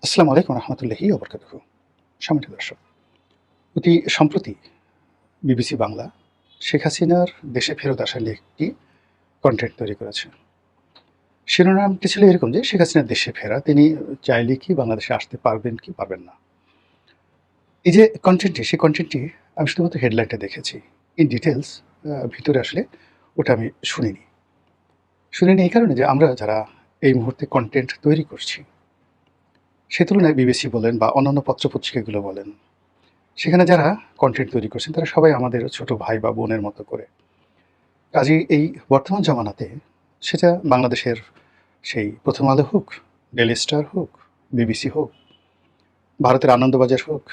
আসসালামু আলাইকুম রহমতুল্লাহি ওবরকাতুহু। সম্মানিত দর্শক, অতি সম্প্রতি বিবিসি বাংলা শেখ হাসিনার দেশে ফেরত আসা নিয়ে একটি কন্টেন্ট তৈরি করেছে। শিরোনামটি ছিল এরকম যে শেখ হাসিনার দেশে ফেরা, তিনি চাইলে কি বাংলাদেশে আসতে পারবেন কি পারবেন না। এই যে কন্টেন্টটি, সেই কন্টেন্টটি আমি শুধুমাত্র হেডলাইনটা দেখেছি। ইন ডিটেইলস ভিতরে আসলে ওটা আমি শুনিনি। শুনিনি এই কারণে যে আমরা যারা এই মুহূর্তে কন্টেন্ট তৈরি করছি, সে তুলনায় বিবিসি বলেন বা অন্যান্য পত্রপত্রিকাগুলো বলেন, সেখানে যারা কনটেন্ট তৈরি করছেন তারা সবাই আমাদের ছোট ভাই বা বোনের মতো করে। কাজেই এই বর্তমান জামানাতে সেটা বাংলাদেশের সেই 'প্রথম আলো' হোক, 'ডেইলি স্টার' হোক, বিবিসি হোক, ভারতের আনন্দবাজার হোক,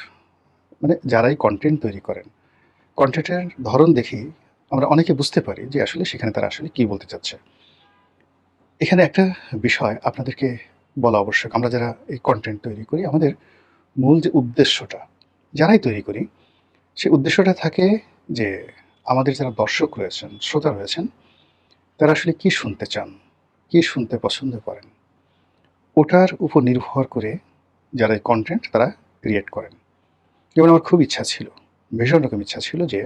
মানে যারাই কনটেন্ট তৈরি করেন, কনটেন্টের ধরন দেখেই আমরা অনেকে বুঝতে পারি যে আসলে সেখানে তারা আসলে কী বলতে চাচ্ছে। এখানে একটা বিষয় আপনাদেরকে বলা আবশ্যক। আমরা যারা এই কনটেন্ট তৈরি করি, আমাদের মূল যে উদ্দেশ্যটা, যারাই তৈরি করি, সেই উদ্দেশ্যটা থাকে যে আমাদের যারা দর্শক রয়েছেন, শ্রোতা রয়েছেন, তারা আসলে কী শুনতে চান, কী শুনতে পছন্দ করেন, ওটার উপর নির্ভর করে যারা এই কনটেন্ট তারা ক্রিয়েট করেন। যেমন আমার খুব ইচ্ছা ছিল, ভীষণ রকম ইচ্ছা ছিল যে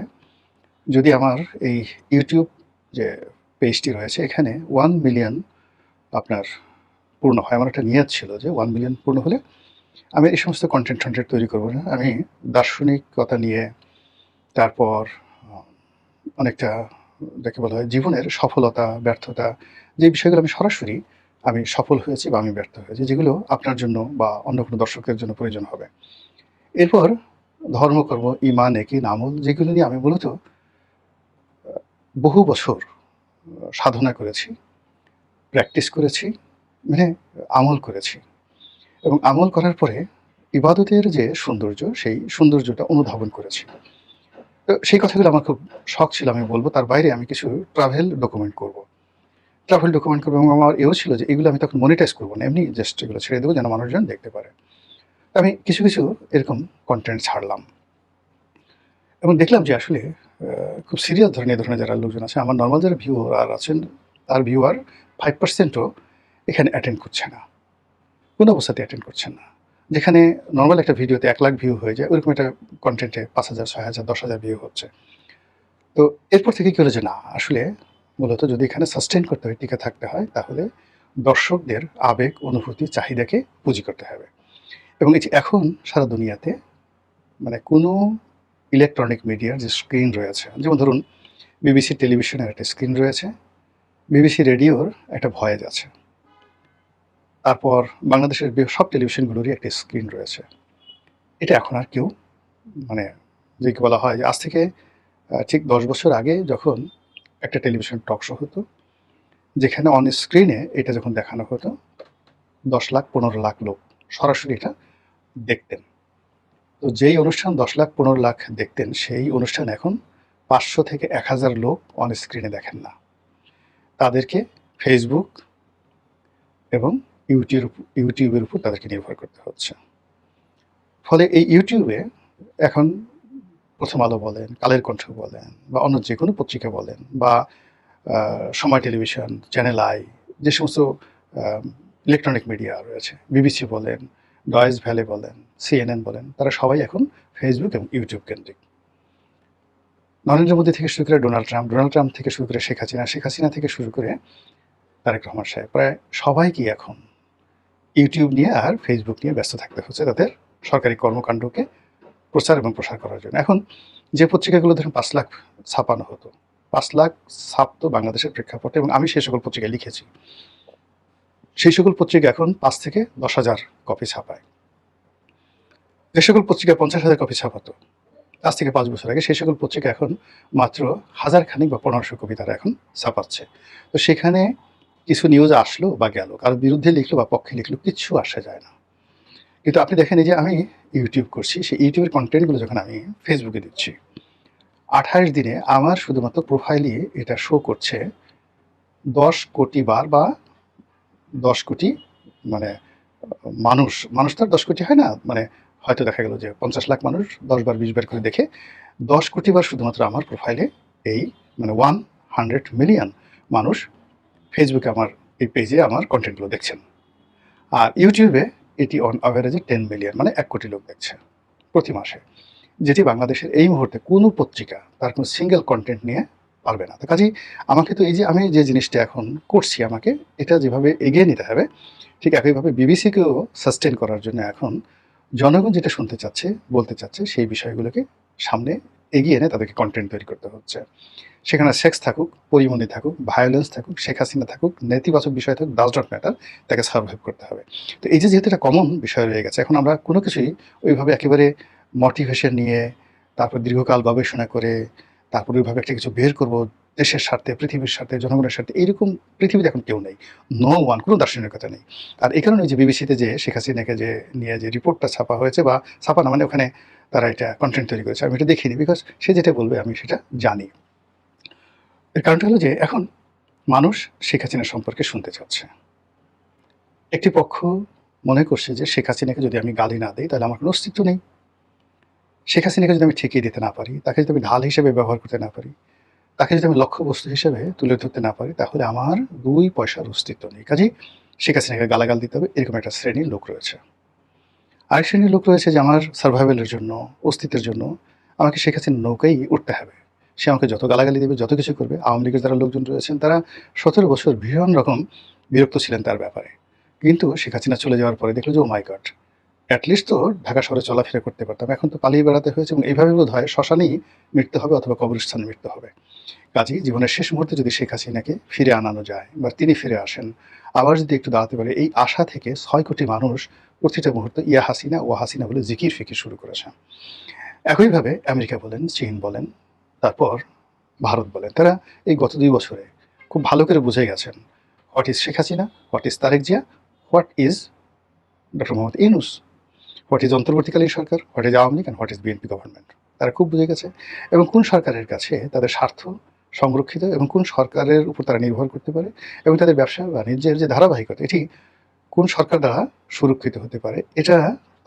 যদি আমার এই ইউটিউব যে পেজটি রয়েছে এখানে 1 মিলিয়ন আপনার পূর্ণ হয়। আমার একটা নিয়ত ছিল যে 1 মিলিয়ন পূর্ণ হলে আমি এই সমস্ত কনটেন্ট তৈরি করব না। আমি দার্শনিকতা নিয়ে, তারপর অনেকটা যাকে বলা হয় জীবনের সফলতা, ব্যর্থতা, যে বিষয়গুলো আমি সফল হয়েছি বা আমি ব্যর্থ হয়েছি, যেগুলো আপনার জন্য বা অন্য কোনো দর্শকের জন্য প্রয়োজন হবে। এরপর ধর্মকর্ম, ঈমান, ইয়াকিন, আমল, যেগুলো নিয়ে আমি মূলত বহু বছর সাধনা করেছি, প্র্যাকটিস করেছি, মানে আমল করেছি, এবং আমল করার পরে ইবাদতের যে সৌন্দর্য, সেই সৌন্দর্যটা অনুধাবন করেছি। তো সেই কথাগুলো আমার খুব শখ ছিল, আমি বলব। তার বাইরে আমি কিছু ট্রাভেল ডকুমেন্ট করব। এবং আমার এও ছিল যে এগুলো আমি তখন মনিটাইজ করব না। এমনি জাস্ট এগুলো ছেড়ে দেবো যেন মানুষজন দেখতে পারে। আমি কিছু এরকম কনটেন্ট ছাড়লাম এবং দেখলাম যে আসলে খুব সিরিয়াস ধরনের, এই ধরনের যারা লোকজন আছে, আমার নরমাল যারা ভিউয়ার আছেন, তার ভিউয়ার 5% ও এখানে অ্যাটেন্ড করছে না। কোনো অবস্থাতেই অ্যাটেন্ড করছেন না। যেখানে নরমাল একটা ভিডিওতে 1,00,000 ভিউ হয়ে যায়, ওরকম একটা কনটেন্টে 5,000, 6,000, 10,000 ভিউ হচ্ছে। তো এরপর থেকে কি হলো যে না, আসলে মূলত যদি এখানে সাস্টেইন করতে হয়, টিকে থাকতে হয়, তাহলে দর্শকদের আবেগ, অনুভূতি, চাহিদাকে পুঁজি করতে হবে। এবং এই যে এখন সারা দুনিয়াতে মানে কোনো ইলেকট্রনিক মিডিয়ার যে স্ক্রিন রয়েছে, যেমন ধরুন বিবিসি টেলিভিশনের একটা স্ক্রিন রয়েছে, বিবিসি রেডিওর একটা ভয়েস আছে, তারপর বাংলাদেশের সব টেলিভিশনগুলোরই একটা স্ক্রিন রয়েছে। এটা এখন আর কেউ মানে যে বলা হয় যে আজ থেকে ঠিক 10 বছর আগে যখন একটা টেলিভিশন টক শো হতো, যেখানে অন স্ক্রিনে এটা যখন দেখানো হতো, 10 লাখ 15 লাখ লোক সরাসরি এটা দেখতেন। তো যেই অনুষ্ঠান 10 লাখ 15 লাখ দেখতেন, সেই অনুষ্ঠান এখন 500 থেকে 1000 লোক অন স্ক্রিনে দেখেন না। তাদেরকে ফেসবুক এবং ইউটিউবের উপর তাদেরকে নির্ভর করতে হচ্ছে। ফলে এই ইউটিউবে এখন প্রথম আলো বলেন, কালের কণ্ঠ বলেন, বা অন্য যে কোনো পত্রিকা বলেন, বা সময় টেলিভিশন, চ্যানেল আই, যে সমস্ত ইলেকট্রনিক মিডিয়া রয়েছে, বিবিসি বলেন, ডয়েচ ভ্যালে বলেন, সিএনএন বলেন, তারা সবাই এখন ফেসবুক এবং ইউটিউব কেন্দ্রিক। নরেন্দ্র মোদী থেকে শুরু করে ডোনাল্ড ট্রাম্প থেকে শুরু করে শেখ হাসিনা থেকে শুরু করে তারেক রহমান সাহেব, প্রায় সবাইকে এখন ইউটিউব নিয়ে আর ফেসবুক নিয়ে ব্যস্ত থাকতে হচ্ছে তাদের সরকারি কর্মকাণ্ডকে প্রচার এবং প্রসার করার জন্য। এখন যে পত্রিকাগুলো ধরুন 5 লাখ ছাপানো হতো, 5 লাখ ছাপতো বাংলাদেশের প্রেক্ষাপটে, এবং আমি সেই সকল পত্রিকায় লিখেছি। সেই সকল পত্রিকা এখন 5 থেকে 10,000 কপি ছাপায়। যে সকল পত্রিকা 50,000 কপি ছাপাতো আজ থেকে 5 বছর আগে, সেই সকল পত্রিকা এখন মাত্র 1000 খানিক বা 1500 কপি তারা এখন ছাপাচ্ছে। তো সেখানে কিছু নিউজ আসলো বা গেল, কারোর বিরুদ্ধে লিখলো বা পক্ষে লিখলো, কিচ্ছু আসা যায় না। কিন্তু আপনি দেখেন, এই যে আমি ইউটিউব করছি, সেই ইউটিউবের কন্টেন্টগুলো যখন আমি ফেসবুকে দিচ্ছি, 28 দিনে আমার শুধুমাত্র প্রোফাইলে এটা শো করছে 10 কোটি বার, বা 10 কোটি মানে মানুষ তো আর 10 কোটি হয় না, মানে হয়তো দেখা গেল যে 50 লাখ মানুষ 10 বার 20 বার করে দেখে 10 কোটি বার শুধুমাত্র আমার প্রোফাইলে এই মানে 100 মিলিয়ন মানুষ ফেসবুকে আমার এই পেজে আমার কন্টেন্টগুলো দেখছেন। আর ইউটিউবে এটি অন অ্যাভারেজে 10 মিলিয়ন মানে 1 কোটি লোক দেখছে প্রতি মাসে। যেটি বাংলাদেশের এই মুহূর্তে কোনো পত্রিকা তার কোনো সিঙ্গেল কনটেন্ট নিয়ে পারবে না। তো কাজেই আমাকে তো এই যে আমি যে জিনিসটা এখন করছি আমাকে এটা যেভাবে এগিয়ে নিতে হবে, ঠিক একইভাবে বিবিসিকেও সাস্টেইন করার জন্য এখন জনগণ যেটা শুনতে চাচ্ছে, বলতে চাচ্ছে সেই বিষয়গুলোকে সামনে এগিয়ে এনে তাদেরকে কনটেন্ট তৈরি করতে হচ্ছে। সেখানে সেক্স থাকুক, পরিমণি থাকুক, ভায়োলেন্স থাকুক, শেখ হাসিনা থাকুক, নেতিবাচক বিষয় থাকুক, ডাজ নট ম্যাটার, তাকে সার্ভাইভ করতে হবে। তো এই যে যেহেতু একটা কমন বিষয় রয়ে গেছে, এখন আমরা কোনো কিছুই ওইভাবে একেবারে মোটিভেশন নিয়ে, তারপর দীর্ঘকাল গবেষণা করে, তারপর ওইভাবে একটা কিছু বের করব দেশের স্বার্থে, পৃথিবীর স্বার্থে, জনগণের স্বার্থে, এইরকম পৃথিবীতে এখন কেউ নেই। নো ওয়ান, কোনো দার্শনিকতা নেই। আর এই কারণে ওই যে বিবিসিতে যে শেখ হাসিনাকে যে নিয়ে যে রিপোর্টটা ছাপা হয়েছে, বা ছাপা না মানে ওখানে তারা এটা কন্টেন্ট তৈরি করেছে, আমি এটা দেখিনি, বিকজ সে যেটা বলবে আমি সেটা জানি। এর কারণটা হলো যে এখন মানুষ শেখ হাসিনা সম্পর্কে শুনতে চাচ্ছে। একটি পক্ষ মনে করছে যে শেখ হাসিনাকে যদি আমি গালি না দিই তাহলে আমার কোনো অস্তিত্ব নেই। শেখ হাসিনাকে যদি আমি ঠেকিয়ে দিতে না পারি, তাকে যদি আমি ঢাল হিসেবে ব্যবহার করতে না পারি, তাকে যদি আমি লক্ষ্যবস্তু হিসেবে তুলে ধরতে না পারি, তাহলে আমার ২ পয়সার অস্তিত্ব নেই। কাজেই শেখ হাসিনাকে গালাগাল দিতে হবে, এরকম একটা শ্রেণীর লোক রয়েছে। আরেক শ্রেণীর লোক রয়েছে যে আমার সার্ভাইভালের জন্য, অস্তিত্বের জন্য আমাকে শেখ হাসিনার নৌকায় উঠতে হবে। সে আমাকে যত গালাগালি দেবে, যত কিছু করবে। আওয়ামী লীগের যারা লোকজন রয়েছেন তারা ১৭ বছর ভীষণ রকম বিরক্ত ছিলেন তার ব্যাপারে। কিন্তু শেখ হাসিনা চলে যাওয়ার পরে দেখলো যে ও মাই গড! এট লিস্ট তো ঢাকা শহরে চলাফেরা করতে পারতাম। এখন তো পালিয়ে বেড়াতে হয়েছে, এবং এইভাবে বোধহয় শ্মশানেই মৃত্যু হবে অথবা কবরস্থানে মৃত্যু হবে। কাজেই জীবনের শেষ মুহূর্তে যদি শেখ হাসিনাকে ফিরে আনানো যায় বা তিনি ফিরে আসেন, আবার যদি একটু দাঁড়াতে পারে, এই আশা থেকে ৬ কোটি মানুষ প্রতিটা মুহূর্তে ইয়া হাসিনা, ও হাসিনা বলে জিকির ফিকির শুরু করেছে। একইভাবে আমেরিকা বলেন, চীন বলেন, তারপর ভারত বলেন, তারা এই গত ২ বছরে খুব ভালো করে বুঝে গেছেন what is Sheikh Hasina, what is Tarique Zia, what is doctor Muhammad Yunus, what is অন্তর্বর্তীকালীন সরকার, what is Awami League and what is BNP government. তারা খুব বুঝে গেছে, এবং কোন সরকারের কাছে তাদের স্বার্থ সংরক্ষিত এবং কোন সরকারের উপর তারা নির্ভর করতে পারে, এবং তাদের ব্যবসা বাণিজ্যের যে ধারাবাহিকতা এটি কোন সরকার দ্বারা সুরক্ষিত হতে পারে, এটা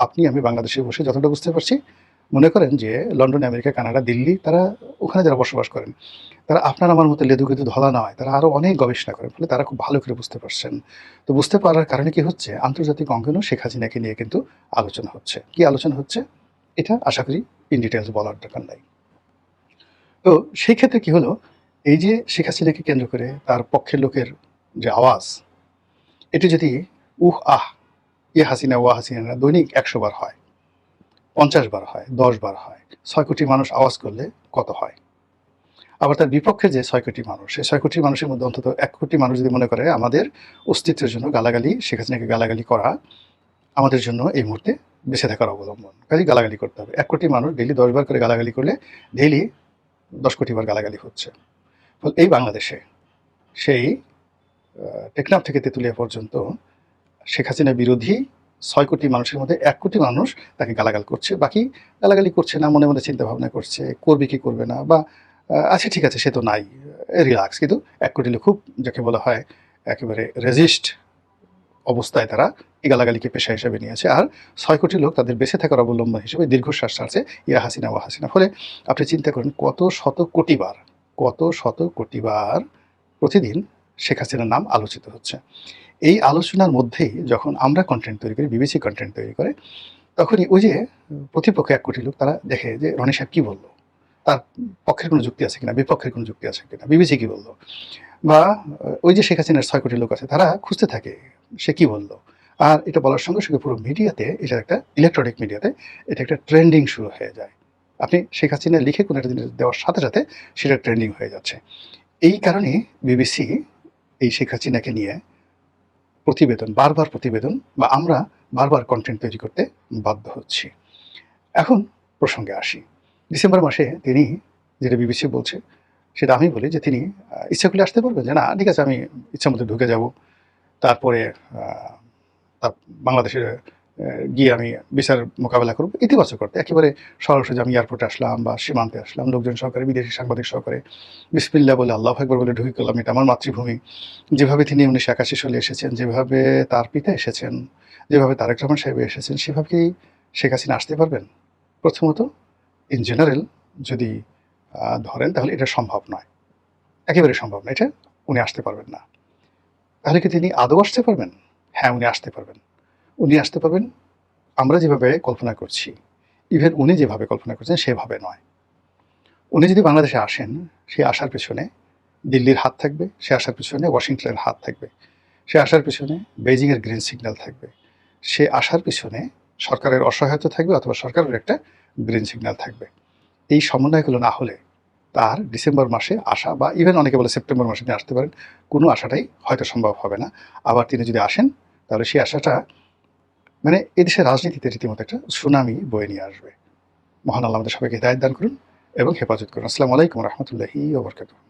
আপনি আমি বাংলাদেশে বসে যতটা বুঝতে পারছি। মনে করেন যে লন্ডন, আমেরিকা, কানাডা, দিল্লি, তারা ওখানে যারা বসবাস করেন, তারা আপনার আমার মতো লেদু কেদু ধলা নয়, তারা আরও অনেক গবেষণা করেন, ফলে তারা খুব ভালো করে বুঝতে পারছেন। তো বুঝতে পারার কারণে কি হচ্ছে, আন্তর্জাতিক অঙ্গনেও শেখ হাসিনাকে নিয়ে কিন্তু আলোচনা হচ্ছে। কি আলোচনা হচ্ছে এটা আশা করি ইন ডিটেলস বলার দরকার নাই। তো সেই ক্ষেত্রে কি হলো, এই যে শেখ হাসিনাকে কেন্দ্র করে তার পক্ষের লোকের যে আওয়াজ, এটি যদি উহ আহ ইয়ে হাসিনা ওয়া হাসিনা না দৈনিক ১০০ বার হয়, ৫০ বার হয়, ১০ বার হয়, ৬ কোটি মানুষ আওয়াজ করলে কত হয়? আবার তার বিপক্ষে যে ৬ কোটি মানুষ, সেই ৬ কোটি মানুষের মধ্যে অন্তত ১ কোটি মানুষ যদি মনে করে আমাদের অস্তিত্বের জন্য গালাগালি, শেখ হাসিনাকে গালাগালি করা আমাদের জন্য এই মুহূর্তে বেঁচে থাকার অবলম্বন, কাজেই গালাগালি করতে হবে। ১ কোটি মানুষ ডেইলি ১০ বার করে গালাগালি করলে ডেইলি ১০ কোটি বার গালাগালি হচ্ছে। ফলে এই বাংলাদেশে সেই টেকনাফ থেকে তেঁতুলিয়া পর্যন্ত শেখ হাসিনা বিরোধী ৬ কোটি মানুষের মধ্যে ১ কোটি মানুষ তাকে গালাগাল করছে। বাকি গালাগালি করছে না, মনে মনে চিন্তা ভাবনা করছে, করবে কি করবে না, বা আচ্ছা ঠিক আছে সে তো নাই, রিল্যাক্স। কিন্তু ১ কোটি লোক খুব যাকে বলা হয় একেবারে রেজিস্ট অবস্থায় তারা এই গালাগালিকে পেশা হিসেবে নিয়েছে। আর ৬ কোটি লোক তাদের বেঁচে থাকার অবলম্বন হিসেবে দীর্ঘশ্বাস ছাড়ছে ইয়া হাসিনা ওয়া হাসিনা। ফলে আপনি চিন্তা করেন কত শত কোটি বার, কত শত কোটি বার প্রতিদিন শেখ হাসিনার নাম আলোচিত হচ্ছে। এই আলোচনার মধ্যেই যখন আমরা কন্টেন্ট তৈরি করি, বিবিসি কন্টেন্ট তৈরি করে, তখনই ওই যে প্রতিপক্ষ ১ কোটি লোক তারা দেখে যে রনি সাহেব কী বলল, তার পক্ষের কোনো যুক্তি আছে কিনা, বিপক্ষের কোনো যুক্তি আছে কিনা, বিবিসি কী বলল, বা ওই যে শেখ হাসিনার ৬ কোটি লোক আছে তারা খুঁজতে থাকে সে কী বলল। আর এটা বলার সঙ্গে সঙ্গে পুরো মিডিয়াতে, এটা একটা ইলেকট্রনিক মিডিয়াতে এটা একটা ট্রেন্ডিং শুরু হয়ে যায়। আপনি শেখ হাসিনা লিখে কোনো একটা জিনিস দেওয়ার সাথে সাথে সেটা ট্রেন্ডিং হয়ে যাচ্ছে। এই কারণে বিবিসি এই শেখ হাসিনাকে নিয়ে প্রতিবেদন, বারবার প্রতিবেদন, বা আমরা বারবার কন্টেন্ট তৈরি করতে বাধ্য হচ্ছি। এখন প্রসঙ্গে আসি। ডিসেম্বর মাসে তিনি যেটা বিবিসি বলছে, সেটা আমি বলি যে তিনি ইচ্ছা করলে আসতে পারবেন, যে না ঠিক আছে আমি ইচ্ছামতো ঢুকে যাব। তারপরে বাংলাদেশে গিয়ে আমি বিচার মোকাবেলা করব ইতিবাচক করতে। একেবারে সরাসরি আমি এয়ারপোর্টে আসলাম বা সীমান্তে আসলাম, লোকজন সহকারে, বিদেশি সাংবাদিক সহকারে বিসমিল্লাহ বলে আল্লাহু আকবার বলে ঢুকে গেলাম, এটা আমার মাতৃভূমি। যেভাবে তিনি ১৯৮১ সালে এসেছেন, যেভাবে তার পিতা এসেছেন, যেভাবে তারেক রহমান সাহেব এসেছেন, সেভাবে কি শেখ হাসিনা আসতে পারবেন? প্রথমত ইন জেনারেল যদি ধরেন তাহলে এটা সম্ভব নয়, একেবারে সম্ভব না, এটা উনি আসতে পারবেন না। তাহলে কি তিনি আদৌ আসতে পারবেন? হ্যাঁ, উনি আসতে পারবেন। উনি আসতে পারবেন আমরা যেভাবে কল্পনা করছি, ইভেন উনি যেভাবে কল্পনা করছেন সেভাবে নয়। উনি যদি বাংলাদেশে আসেন, সে আসার পেছনে দিল্লির হাত থাকবে, সে আসার পেছনে ওয়াশিংটনের হাত থাকবে, সে আসার পেছনে বেইজিংয়ের গ্রিন সিগন্যাল থাকবে, সে আসার পেছনে সরকারের অসহায়তা থাকবে অথবা সরকারের একটা গ্রিন সিগন্যাল থাকবে। এই সমন্বয়গুলো না হলে তার ডিসেম্বর মাসে আসা বা ইভেন অনেকে বলে সেপ্টেম্বর মাসে তিনি আসতে পারেন, কোনো আশাটাই হয়তো সম্ভব হবে না। আবার তিনি যদি আসেন তাহলে সেই আশাটা মানে এদেশের রাজনীতিতে রীতিমতো একটা সুনামি বয়ে নিয়ে আসবে। মহান আল্লাহ আমাদের সবাইকে হিদায়াত দান করুন এবং হেফাজত করুন। আসসালামু আলাইকুম রহমতুল্লাহি ওয়া বারাকাতুহু।